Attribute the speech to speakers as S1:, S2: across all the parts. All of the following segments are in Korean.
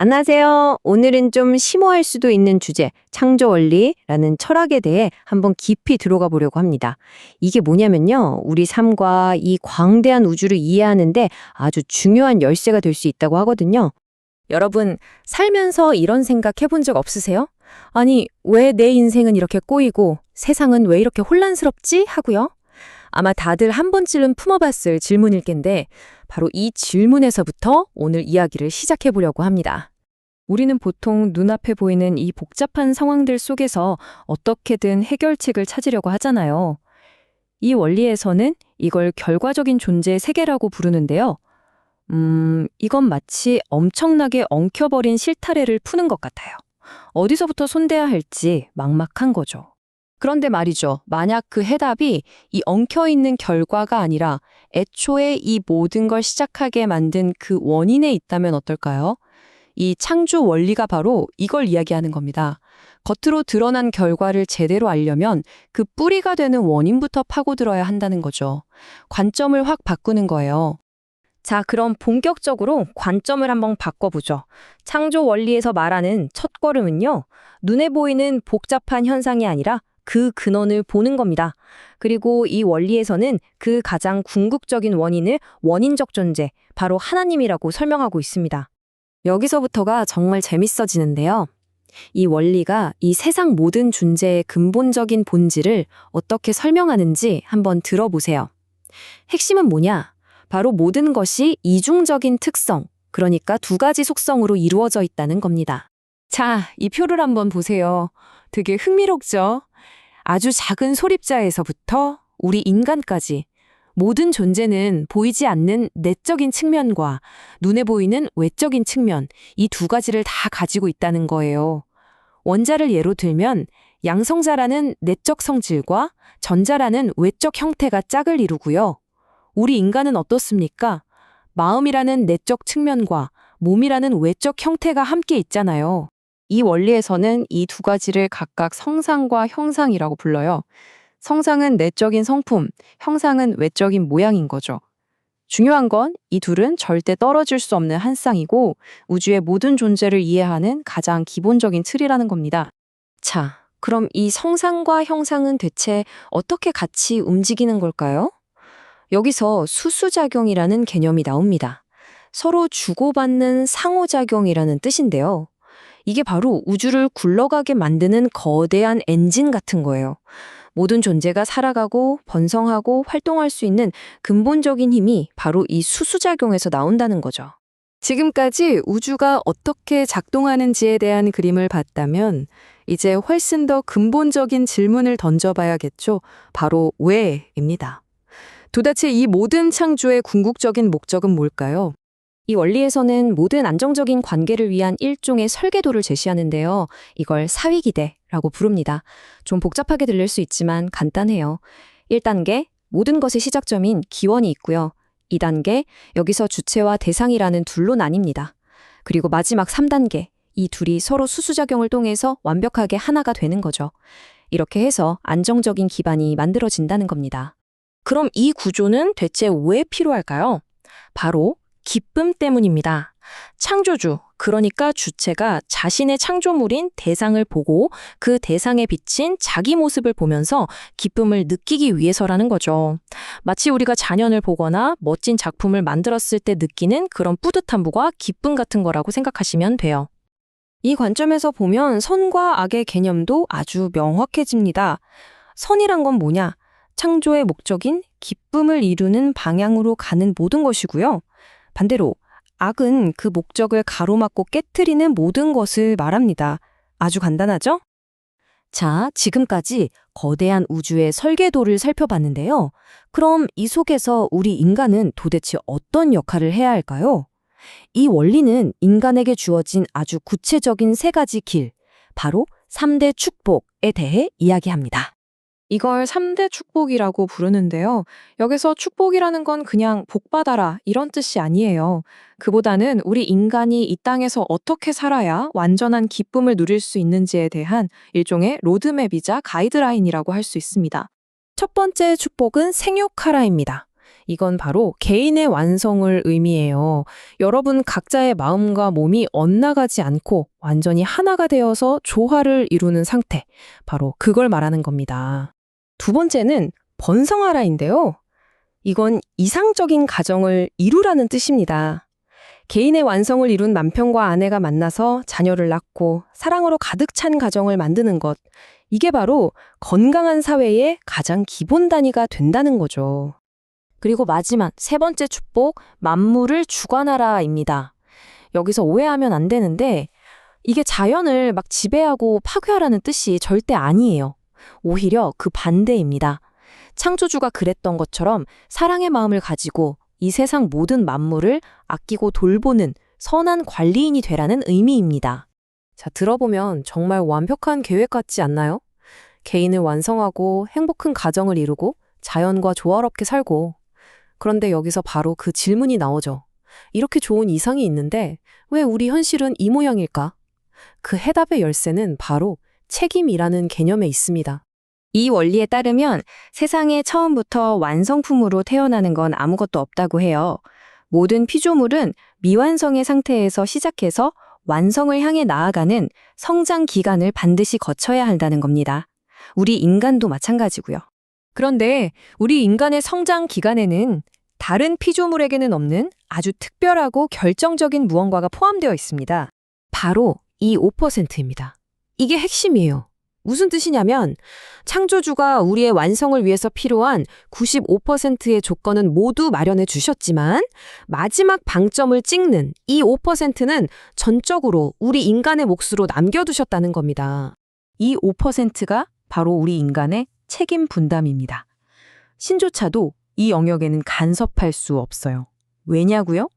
S1: 안녕하세요. 오늘은 좀 심오할 수도 있는 주제, 창조 원리라는 철학에 대해 한번 깊이 들어가 보려고 합니다. 이게 뭐냐면요. 우리 삶과 이 광대한 우주를 이해하는데 아주 중요한 열쇠가 될 수 있다고 하거든요. 여러분, 살면서 이런 생각 해본 적 없으세요? 아니, 왜 내 인생은 이렇게 꼬이고 세상은 왜 이렇게 혼란스럽지? 하고요. 아마 다들 한 번쯤은 품어봤을 질문일 텐데 바로 이 질문에서부터 오늘 이야기를 시작해 보려고 합니다. 우리는 보통 눈앞에 보이는 이 복잡한 상황들 속에서 어떻게든 해결책을 찾으려고 하잖아요. 이 원리에서는 이걸 결과적인 존재의 세계라고 부르는데요. 이건 마치 엄청나게 엉켜버린 실타래를 푸는 것 같아요. 어디서부터 손대야 할지 막막한 거죠. 그런데 말이죠. 만약 그 해답이 이 엉켜있는 결과가 아니라 애초에 이 모든 걸 시작하게 만든 그 원인에 있다면 어떨까요? 이 창조 원리가 바로 이걸 이야기하는 겁니다. 겉으로 드러난 결과를 제대로 알려면 그 뿌리가 되는 원인부터 파고들어야 한다는 거죠. 관점을 확 바꾸는 거예요. 자, 그럼 본격적으로 관점을 한번 바꿔보죠. 창조 원리에서 말하는 첫 걸음은요, 눈에 보이는 복잡한 현상이 아니라 그 근원을 보는 겁니다. 그리고 이 원리에서는 그 가장 궁극적인 원인을 원인적 존재, 바로 하나님이라고 설명하고 있습니다. 여기서부터가 정말 재밌어지는데요. 이 원리가 이 세상 모든 존재의 근본적인 본질을 어떻게 설명하는지 한번 들어보세요. 핵심은 뭐냐? 바로 모든 것이 이중적인 특성, 그러니까 두 가지 속성으로 이루어져 있다는 겁니다. 자, 이 표를 한번 보세요. 되게 흥미롭죠? 아주 작은 소립자에서부터 우리 인간까지 모든 존재는 보이지 않는 내적인 측면과 눈에 보이는 외적인 측면, 이 두 가지를 다 가지고 있다는 거예요. 원자를 예로 들면 양성자라는 내적 성질과 전자라는 외적 형태가 짝을 이루고요. 우리 인간은 어떻습니까? 마음이라는 내적 측면과 몸이라는 외적 형태가 함께 있잖아요. 이 원리에서는 이 두 가지를 각각 성상과 형상이라고 불러요. 성상은 내적인 성품, 형상은 외적인 모양인 거죠. 중요한 건 이 둘은 절대 떨어질 수 없는 한 쌍이고 우주의 모든 존재를 이해하는 가장 기본적인 틀이라는 겁니다. 자, 그럼 이 성상과 형상은 대체 어떻게 같이 움직이는 걸까요? 여기서 수수작용이라는 개념이 나옵니다. 서로 주고받는 상호작용이라는 뜻인데요. 이게 바로 우주를 굴러가게 만드는 거대한 엔진 같은 거예요. 모든 존재가 살아가고 번성하고 활동할 수 있는 근본적인 힘이 바로 이 수수작용에서 나온다는 거죠. 지금까지 우주가 어떻게 작동하는지에 대한 그림을 봤다면 이제 훨씬 더 근본적인 질문을 던져봐야겠죠. 바로 왜입니다. 도대체 이 모든 창조의 궁극적인 목적은 뭘까요? 이 원리에서는 모든 안정적인 관계를 위한 일종의 설계도를 제시하는데요. 이걸 사위기대라고 부릅니다. 좀 복잡하게 들릴 수 있지만 간단해요. 1단계, 모든 것의 시작점인 기원이 있고요. 2단계, 여기서 주체와 대상이라는 둘로 나뉩니다. 그리고 마지막 3단계, 이 둘이 서로 수수작용을 통해서 완벽하게 하나가 되는 거죠. 이렇게 해서 안정적인 기반이 만들어진다는 겁니다. 그럼 이 구조는 대체 왜 필요할까요? 바로 기쁨 때문입니다. 창조주, 그러니까 주체가 자신의 창조물인 대상을 보고 그 대상에 비친 자기 모습을 보면서 기쁨을 느끼기 위해서라는 거죠. 마치 우리가 자연을 보거나 멋진 작품을 만들었을 때 느끼는 그런 뿌듯함과 기쁨 같은 거라고 생각하시면 돼요. 이 관점에서 보면 선과 악의 개념도 아주 명확해집니다. 선이란 건 뭐냐? 창조의 목적인 기쁨을 이루는 방향으로 가는 모든 것이고요. 반대로 악은 그 목적을 가로막고 깨트리는 모든 것을 말합니다. 아주 간단하죠? 자, 지금까지 거대한 우주의 설계도를 살펴봤는데요. 그럼 이 속에서 우리 인간은 도대체 어떤 역할을 해야 할까요? 이 원리는 인간에게 주어진 아주 구체적인 세 가지 길, 바로 3대 축복에 대해 이야기합니다. 이걸 3대 축복이라고 부르는데요. 여기서 축복이라는 건 그냥 복 받아라 이런 뜻이 아니에요. 그보다는 우리 인간이 이 땅에서 어떻게 살아야 완전한 기쁨을 누릴 수 있는지에 대한 일종의 로드맵이자 가이드라인이라고 할 수 있습니다. 첫 번째 축복은 생육하라입니다.
S2: 이건 바로 개인의 완성을 의미해요. 여러분 각자의 마음과 몸이 엇나가지 않고 완전히 하나가 되어서 조화를 이루는 상태. 바로 그걸 말하는 겁니다.
S3: 두 번째는 번성하라인데요. 이건 이상적인 가정을 이루라는 뜻입니다. 개인의 완성을 이룬 남편과 아내가 만나서 자녀를 낳고 사랑으로 가득 찬 가정을 만드는 것. 이게 바로 건강한 사회의 가장 기본 단위가 된다는 거죠.
S1: 그리고 마지막 세 번째 축복, 만물을 주관하라입니다. 여기서 오해하면 안 되는데 이게 자연을 막 지배하고 파괴하라는 뜻이 절대 아니에요. 오히려 그 반대입니다. 창조주가 그랬던 것처럼 사랑의 마음을 가지고 이 세상 모든 만물을 아끼고 돌보는 선한 관리인이 되라는 의미입니다. 자, 들어보면 정말 완벽한 계획 같지 않나요? 개인을 완성하고 행복한 가정을 이루고 자연과 조화롭게 살고. 그런데 여기서 바로 그 질문이 나오죠. 이렇게 좋은 이상이 있는데 왜 우리 현실은 이 모양일까? 그 해답의 열쇠는 바로 책임이라는 개념에 있습니다.
S3: 이 원리에 따르면 세상에 처음부터 완성품으로 태어나는 건 아무것도 없다고 해요. 모든 피조물은 미완성의 상태에서 시작해서 완성을 향해 나아가는 성장 기간을 반드시 거쳐야 한다는 겁니다. 우리 인간도 마찬가지고요.
S1: 그런데 우리 인간의 성장 기간에는 다른 피조물에게는 없는 아주 특별하고 결정적인 무언가가 포함되어 있습니다. 바로 이 5%입니다. 이게 핵심이에요. 무슨 뜻이냐면 창조주가 우리의 완성을 위해서 필요한 95%의 조건은 모두 마련해 주셨지만 마지막 방점을 찍는 이 5%는 전적으로 우리 인간의 몫으로 남겨두셨다는 겁니다. 이 5%가 바로 우리 인간의 책임 분담입니다. 신조차도 이 영역에는 간섭할 수 없어요. 왜냐고요?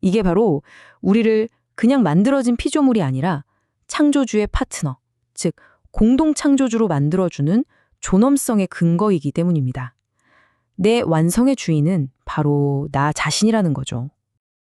S1: 이게 바로 우리를 그냥 만들어진 피조물이 아니라 창조주의 파트너, 즉 공동 창조주로 만들어주는 존엄성의 근거이기 때문입니다. 내 완성의 주인은 바로 나 자신이라는 거죠.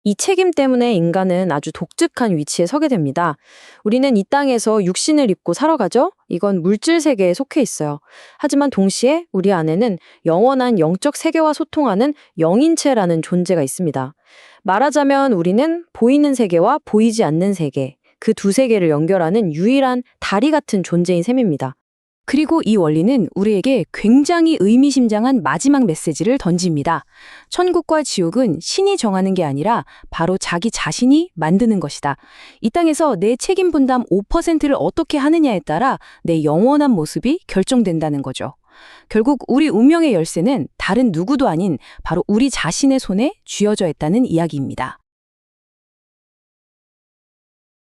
S3: 이 책임 때문에 인간은 아주 독특한 위치에 서게 됩니다. 우리는 이 땅에서 육신을 입고 살아가죠? 이건 물질 세계에 속해 있어요. 하지만 동시에 우리 안에는 영원한 영적 세계와 소통하는 영인체라는 존재가 있습니다. 말하자면 우리는 보이는 세계와 보이지 않는 세계, 그 두 세계를 연결하는 유일한 다리 같은 존재인 셈입니다. 그리고 이 원리는 우리에게 굉장히 의미심장한 마지막 메시지를 던집니다. 천국과 지옥은 신이 정하는 게 아니라 바로 자기 자신이 만드는 것이다. 이 땅에서 내 책임 분담 5%를 어떻게 하느냐에 따라 내 영원한 모습이 결정된다는 거죠. 결국 우리 운명의 열쇠는 다른 누구도 아닌 바로 우리 자신의 손에 쥐어져 있다는 이야기입니다.